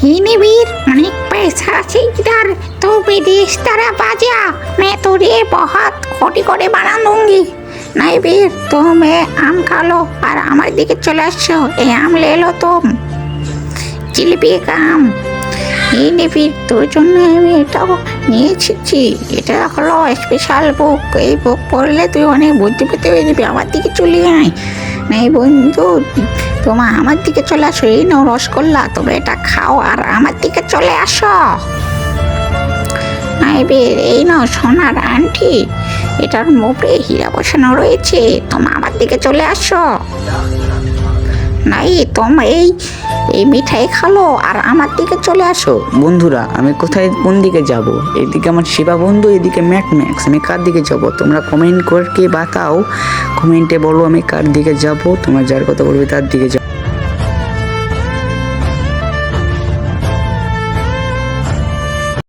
वीर अनेक पैसा আছে इधर तो विदेश तरह बाजा मैं तुझे बहुत खोटी कोटे बना दूंगी। नहीं वीर तुम आम खा लो और हमारे दिखे चले আসছো এই আম ले लो तुम জিলিপি আম এই নে वीर তোর জন্য আমি এটাও নিয়ে এসেছি। এটা হলো স্পেশাল বুক, এই বুক পড়লে তুই অনেক বুদ্ধি পেতে হয়ে যাবি। আমার দিকে চলে আয়। नहीं বন্ধু তোমার আমার দিকে চলে আসো, এই নাও রসগোল্লা, তবে এটা খাও আর আমার দিকে চলে আসো। এই নাও সোনার আন্টি, এটার মুখে হীরা বসানো রয়েছে, তোমার আমার দিকে চলে আসো। নাই তোমরা এই মিঠাই খালো আর আমার দিকে চলে আসো। বন্ধুরা আমি কোথায় কোন দিকে যাব? এদিকে আমার শিবা বন্ধু, এদিকে ম্যাট ম্যাক্স, আমি কার দিকে যাব? তোমরা কমেন্ট করে বাতাও, কমেন্টে বলো আমি কার দিকে যাব, তোমরা যার কথা বলবে তার দিকে যাও।